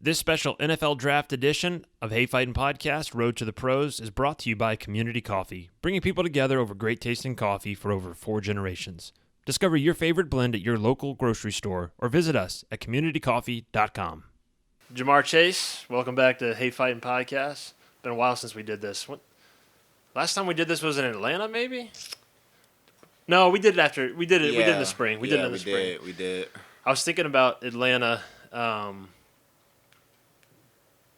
This special NFL Draft edition of Hey Fightin Podcast, Road to the Pros, is brought to you by Community Coffee, bringing people together over great tasting coffee for over 4 generations. Discover your favorite blend at your local grocery store or visit us at communitycoffee.com. JaMarrs Chase, welcome back to Hey Fightin Podcast. Been a while since we did this. Last time we did this was in Atlanta, maybe? No, we did it after. We did it in the spring. We did it in the spring. We did. I was thinking about Atlanta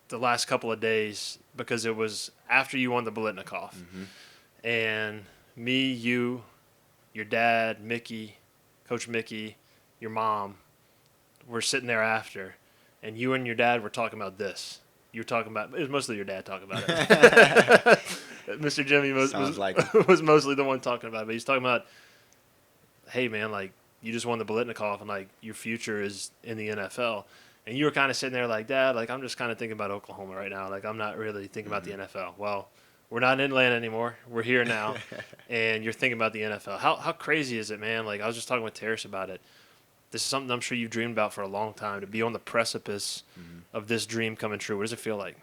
the last couple of days because it was after you won the Biletnikoff. Mm-hmm. And me, you, your dad, Mickey, Coach Mickey, your mom, were sitting there after, and you and your dad were talking about this. You were talking about, it was mostly your dad talking about it. Mr. Jimmy was mostly the one talking about it, but he's talking about, hey, man, like, you just won the Biletnikoff, and, like, your future is in the NFL. And you were kind of sitting there like, Dad, like, I'm just kind of thinking about Oklahoma right now. Like, I'm not really thinking about the NFL. Well, we're not in Atlanta anymore. We're here now, and you're thinking about the NFL. How crazy is it, man? Like, I was just talking with Terrace about it. This is something I'm sure you've dreamed about for a long time, to be on the precipice of this dream coming true. What does it feel like?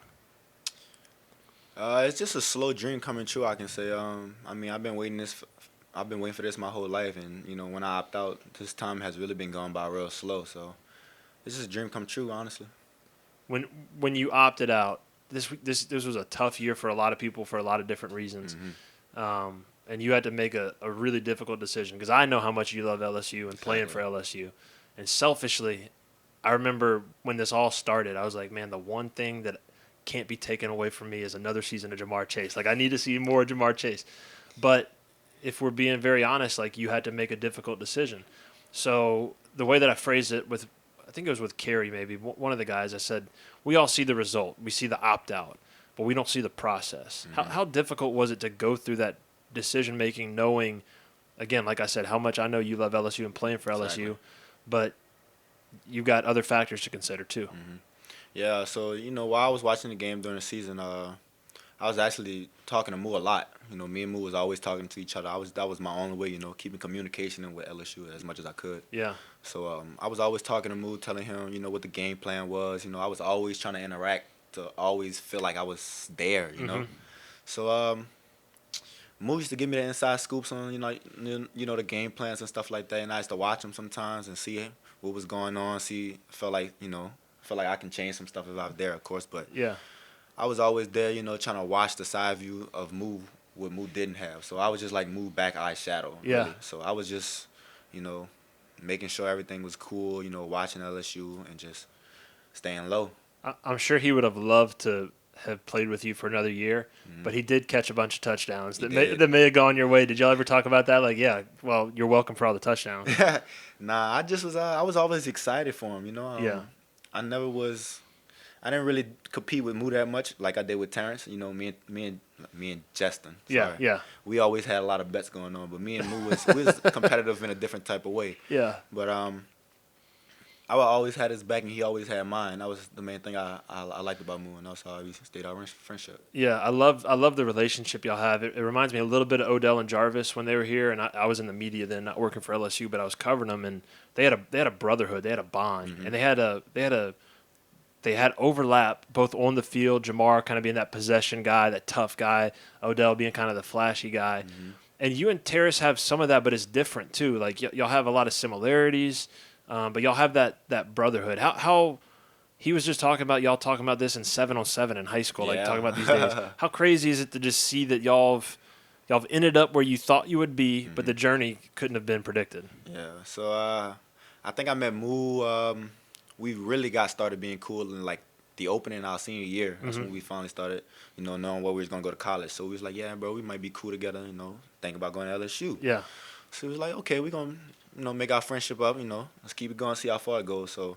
It's just a slow dream coming true, I can say. I mean, I've been waiting for this my whole life, and you know, when I opt out, this time has really been going by real slow. So, this is a dream come true, honestly. When you opted out, this was a tough year for a lot of people for a lot of different reasons, and you had to make a really difficult decision because I know how much you love LSU and playing for LSU, and selfishly, I remember when this all started, I was like, man, the one thing that can't be taken away from me is another season of JaMarrs Chase. Like, I need to see more of JaMarrs Chase. But if we're being very honest, like, you had to make a difficult decision. So the way that I phrased it with, I think it was with Kerry maybe, one of the guys, I said, we all see the result. We see the opt-out, but we don't see the process. How difficult was it to go through that decision-making knowing, again, like I said, how much I know you love LSU and playing for LSU, but you've got other factors to consider too. Yeah, so, you know, while I was watching the game during the season, I was actually talking to Moo a lot. You know, me and Moo was always talking to each other. That was my only way, you know, keeping communication with LSU as much as I could. Yeah. So I was always talking to Moo, telling him, you know, what the game plan was. You know, I was always trying to interact to always feel like I was there, you know. So Moo used to give me the inside scoops on, you know, the game plans and stuff like that. And I used to watch him sometimes and see what was going on. Felt like I can change some stuff if I was there, of course. But yeah, I was always there, you know, trying to watch the side view of Moo, what Moo didn't have. So I was just like Moo back eye shadow. Yeah. Really. So I was just, you know, making sure everything was cool, you know, watching LSU and just staying low. I'm sure he would have loved to have played with you for another year, but he did catch a bunch of touchdowns that may have gone your way. Did y'all ever talk about that? Like, yeah, well, you're welcome for all the touchdowns. Nah, I was always excited for him, you know. Yeah. I didn't really compete with Moo that much like I did with Terrence. You know, me and Justin. Sorry. Yeah. We always had a lot of bets going on, but me and Moo was competitive in a different type of way. Yeah. But I always had his back, and he always had mine. That was the main thing I liked about Moo, and that's how we stayed our friendship. Yeah, I love the relationship y'all have. It reminds me a little bit of Odell and Jarvis when they were here, and I was in the media then, not working for LSU, but I was covering them, and they had a brotherhood, they had a bond, and they had overlap both on the field. JaMarrs kind of being that possession guy, that tough guy, Odell being kind of the flashy guy, and you and Terrace have some of that, but it's different too. Like y'all have a lot of similarities. But y'all have that brotherhood. How he was just talking about this in 7-on-7 in high school, like talking about these days. How crazy is it to just see that y'all have ended up where you thought you would be, but the journey couldn't have been predicted. Yeah. So I think I met Moo. We really got started being cool in like the opening our senior year. That's when we finally started, you know, knowing where we was gonna go to college. So we was like, yeah, bro, we might be cool together. You know, think about going to LSU. Yeah. So he was like, okay, we're gonna, you know, make our friendship up, you know, let's keep it going, see how far it goes. So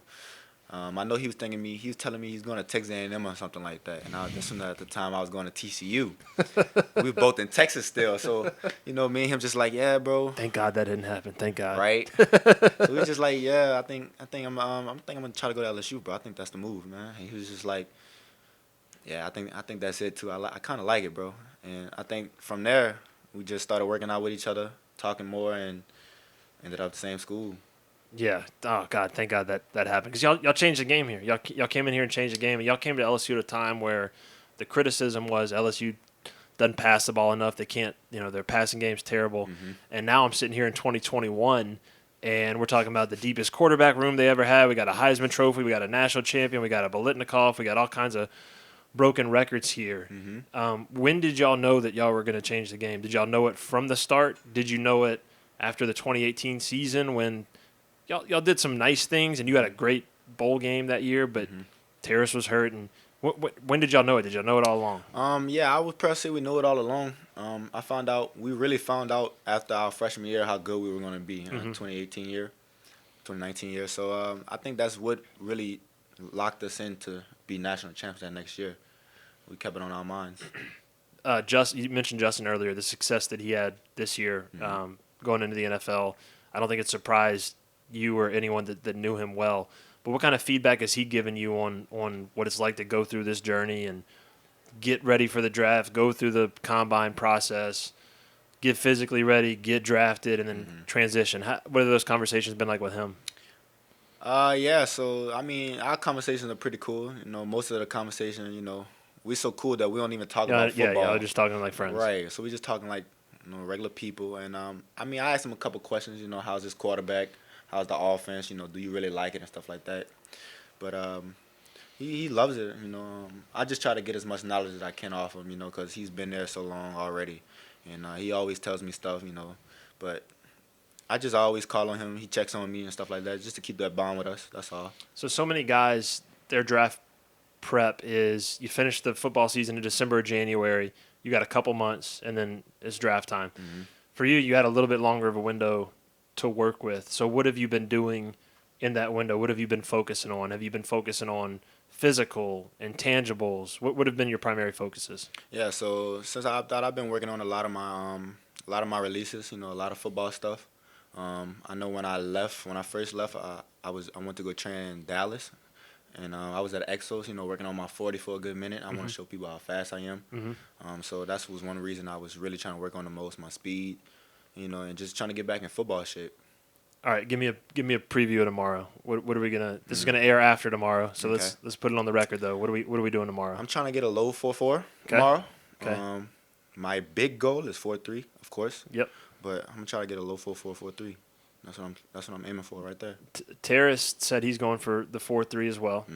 I know he was telling me he's going to Texas A&M or something like that. And at the time I was going to TCU. We were both in Texas still. So, you know, me and him just like, yeah, bro. Thank God that didn't happen. Thank God. Right? So we was just like, yeah, I think I'm gonna try to go to LSU, bro. I think that's the move, man. And he was just like, yeah, I think that's it too. I kind of like it, bro. And I think from there we just started working out with each other, talking more, and ended up the same school. Yeah. Oh God, thank God that happened because y'all changed the game here. Y'all came in here and changed the game, and y'all came to LSU at a time where the criticism was LSU doesn't pass the ball enough. They can't, their passing game's terrible. Mm-hmm. And now I'm sitting here in 2021, and we're talking about the deepest quarterback room they ever had. We got a Heisman Trophy. We got a national champion. We got a Biletnikoff. We got all kinds of broken records here. Mm-hmm. When did y'all know that y'all were going to change the game? Did y'all know it from the start? Did you know it after the 2018 season when y'all did some nice things and you had a great bowl game that year, but Terrace was hurt? And when did y'all know it? Did y'all know it all along? Yeah, I would probably say we knew it all along. We really found out after our freshman year how good we were going to be in 2018 year, 2019 year. So I think that's what really locked us in to be national champs that next year. We kept it on our minds. You mentioned Justin earlier, the success that he had this year going into the NFL. I don't think it surprised you or anyone that knew him well. But what kind of feedback has he given you on what it's like to go through this journey and get ready for the draft, go through the combine process, get physically ready, get drafted, and then transition? What have those conversations been like with him? Yeah, so, I mean, our conversations are pretty cool. Most of the conversation, we're so cool that we don't even talk about football. Yeah, just talking like friends. Right, so we just talking like, regular people. And, I mean, I asked him a couple questions, how's this quarterback? How's the offense? Do you really like it and stuff like that? But he loves it. I just try to get as much knowledge as I can off him. Because he's been there so long already, and he always tells me stuff. But I just always call on him. He checks on me and stuff like that, just to keep that bond with us. That's all. So many guys, their draft prep is you finish the football season in December or January. You got a couple months, and then it's draft time. Mm-hmm. For you had a little bit longer of a window to work with. So what have you been doing in that window? What have you been focusing on? Have you been focusing on physical, intangibles? What would have been your primary focuses? Yeah, so since I opted out, I've been working on a lot of my releases. A lot of football stuff. I know when I first left, I went to go train in Dallas, and I was at Exos, working on my 40 for a good minute. I want to show people how fast I am. So that was one reason I was really trying to work on the most, my speed. And just trying to get back in football shape. All right, give me a preview of tomorrow. What are we gonna? This is gonna air after tomorrow, so Okay. let's put it on the record though. What are we doing tomorrow? I'm trying to get a low 4.4 tomorrow. Okay. My big goal is 4.3, of course. Yep. But I'm gonna try to get a low 4.4, 4.3. That's what I'm aiming for right there. Terrace said he's going for the 4.3 as well.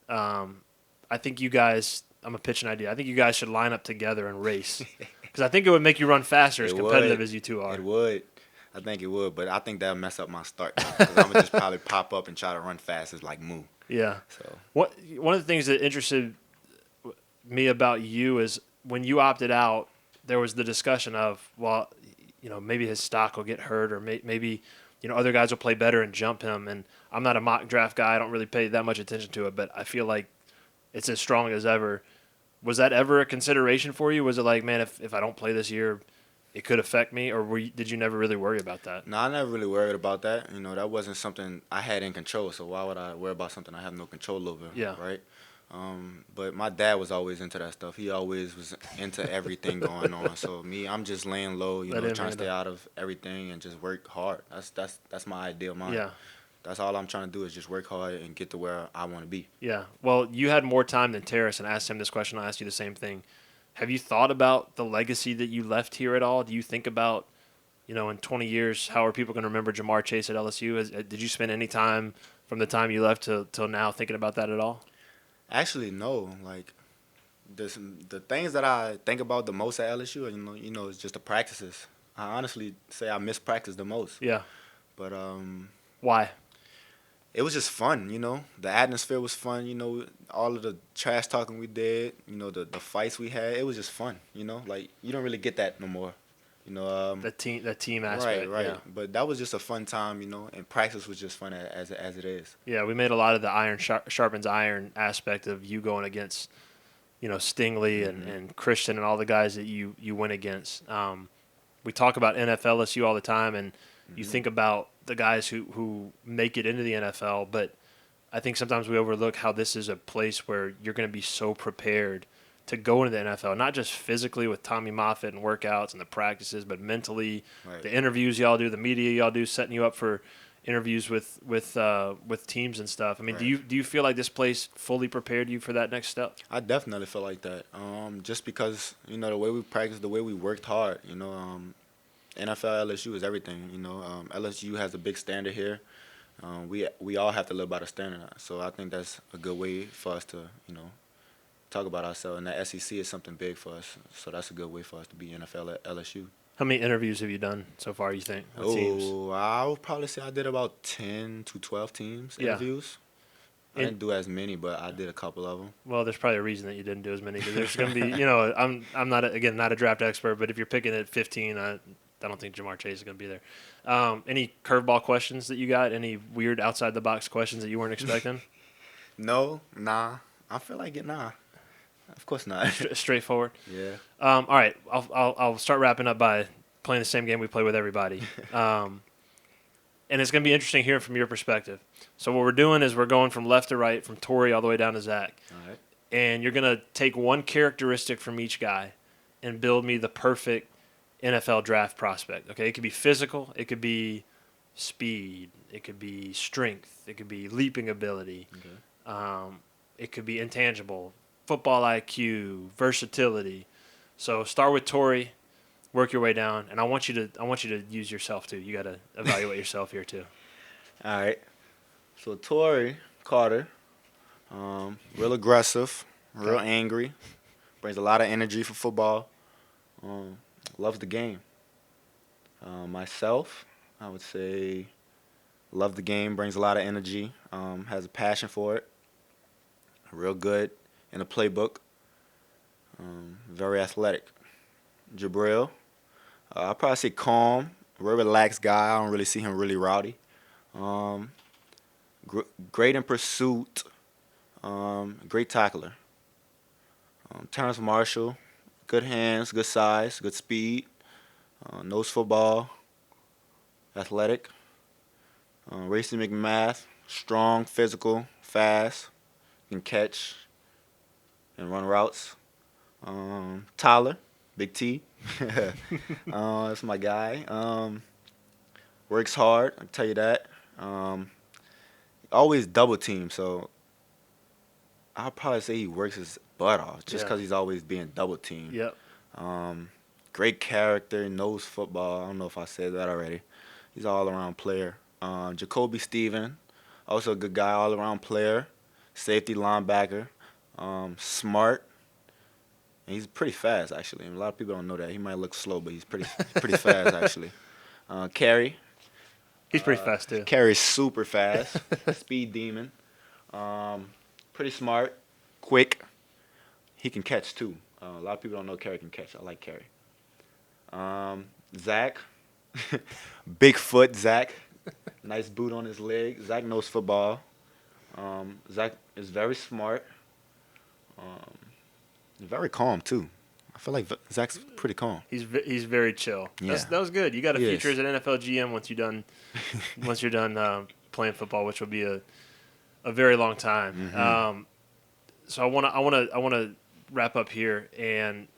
I think you guys. I'm gonna pitch an idea. I think you guys should line up together and race. Because I think it would make you run faster as competitive as you two are. It would. I think it would, but I think that'll mess up my start. Because I'm going to just probably pop up and try to run fast as like Moo. Yeah. So One of the things that interested me about you is when you opted out, there was the discussion of, well, maybe his stock will get hurt or maybe, other guys will play better and jump him. And I'm not a mock draft guy. I don't really pay that much attention to it, but I feel like it's as strong as ever. Was that ever a consideration for you? Was it like, man, if I don't play this year, it could affect me? Or did you never really worry about that? No, I never really worried about that. That wasn't something I had in control. So why would I worry about something I have no control over? Yeah. Right? But my dad was always into that stuff. He always was into everything going on. So I'm just laying low, trying to stay out of everything and just work hard. That's my ideal mind. Yeah. That's all I'm trying to do is just work hard and get to where I want to be. Yeah. Well, you had more time than Terrace, and I asked him this question. I'll ask you the same thing. Have you thought about the legacy that you left here at all? Do you think about, in 20 years, how are people going to remember Jamar Chase at LSU? Did you spend any time from the time you left till now thinking about that at all? Actually, no. Like, the things that I think about the most at LSU, is just the practices. I honestly say I miss practice the most. Yeah. But why? It was just fun, The atmosphere was fun, all of the trash talking we did, the fights we had. It was just fun, Like, you don't really get that no more, The team aspect. Right. Yeah. But that was just a fun time, and practice was just fun as it is. Yeah, we made a lot of the iron sharpens iron aspect of you going against, Stingley and Christian and all the guys that you went against. We talk about NFL LSU all the time, and you think about the guys who make it into the NFL, but I think sometimes we overlook how this is a place where you're going to be so prepared to go into the NFL, not just physically with Tommy Moffitt and workouts and the practices, but mentally, Right. the interviews y'all do, the media y'all do, setting you up for interviews with teams and stuff. I mean, Right. do you feel like this place fully prepared you for that next step? I definitely feel like that. Just because the way we practice, the way we worked hard. NFL LSU is everything. LSU has a big standard here. We all have to live by the standard. So I think that's a good way for us to talk about ourselves. And the SEC is something big for us. So that's a good way for us to be NFL at LSU. How many interviews have you done so far, you think, with teams? I would probably say I did about 10 to 12 teams interviews. I didn't do as many, but I did a couple of them. Well, there's probably a reason that you didn't do as many, because there's going to be, I'm not a draft expert, but if you're picking at 15, I don't think JaMarrs Chase is going to be there. Any curveball questions that you got? Any weird outside the box questions that you weren't expecting? No, nah. I feel like it, nah. Of course not. Straightforward. Yeah. All right, I'll start wrapping up by playing the same game we play with everybody. And it's going to be interesting hearing from your perspective. So what we're doing is we're going from left to right, from Tori all the way down to Zach. All right. And you're going to take one characteristic from each guy and build me the perfect NFL draft prospect. Okay, it could be physical, it could be speed, it could be strength, it could be leaping ability, it could be intangible, football IQ, versatility. So start with Tori, work your way down, and I want you to use yourself too. You got to evaluate yourself here too. All right. So Tori Carter, real aggressive, real angry, brings a lot of energy for football. Loves the game. Myself, I would say, love the game, brings a lot of energy, has a passion for it, real good in the playbook, very athletic. Jabril, I'd probably say calm, real relaxed guy. I don't really see him really rowdy. Great in pursuit, great tackler. Terrence Marshall, good hands, good size, good speed, knows football, athletic. Racy McMath, strong, physical, fast, can catch and run routes. Tyler, Big T, that's my guy. Works hard, I can tell you that. Always double team, so I'll probably say he works his butt off just because he's always being double teamed. Yep. Great character, knows football. I don't know if I said that already. He's an all-around player. Jacoby Steven, also a good guy, all-around player, safety linebacker, smart, and he's pretty fast, actually. And a lot of people don't know that. He might look slow, but he's pretty fast, actually. Carey. He's pretty fast, too. Carey's super fast, speed demon, pretty smart, quick. He can catch, too. A lot of people don't know Carey can catch. I like Carey. Zach, big foot Zach, nice boot on his leg. Zach knows football. Zach is very smart, very calm too. I feel like Zach's pretty calm. He's very chill. Yeah. That was good. You got a He future is. as an NFL GM once you're done playing football, which will be a very long time. Mm-hmm. So I want to wrap up here, and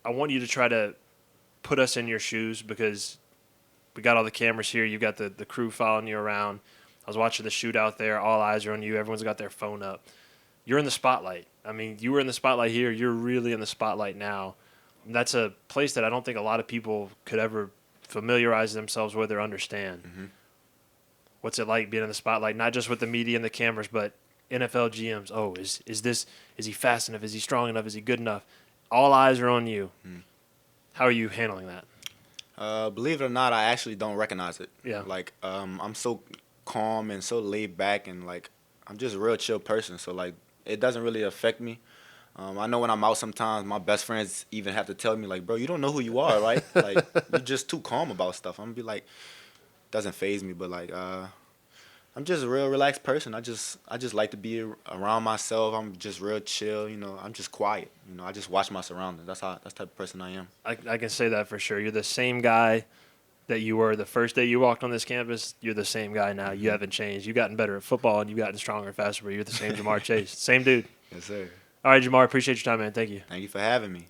I want you to try to put us in your shoes, because we got all the cameras here. You got the crew following you around. I was watching the shootout there. All eyes are on you. Everyone's got their phone up. You're in the spotlight. I mean, you were in the spotlight here. You're really in the spotlight now. And that's a place that I don't think a lot of people could ever familiarize themselves with or understand. Mm-hmm. What's it like being in the spotlight, not just with the media and the cameras, but NFL GMs? Oh, is he fast enough? Is he strong enough? Is he good enough? All eyes are on you. Mm. How are you handling that? Believe it or not, I actually don't recognize it. Yeah. Like, I'm so calm and so laid back, and like, I'm just a real chill person. So like, it doesn't really affect me. I know when I'm out sometimes, my best friends even have to tell me, like, bro, you don't know who you are, right? Like, you're just too calm about stuff. I'm going to be like, doesn't faze me, but like, I'm just a real relaxed person. I just like to be around myself. I'm just real chill, I'm just quiet. I just watch my surroundings. That's the type of person I am. I can say that for sure. You're the same guy that you were the first day you walked on this campus. You're the same guy now. You haven't changed. You've gotten better at football, and you've gotten stronger and faster, but you're the same JaMarrs Chase. Same dude. Yes, sir. All right, JaMarrs, appreciate your time, man. Thank you. Thank you for having me.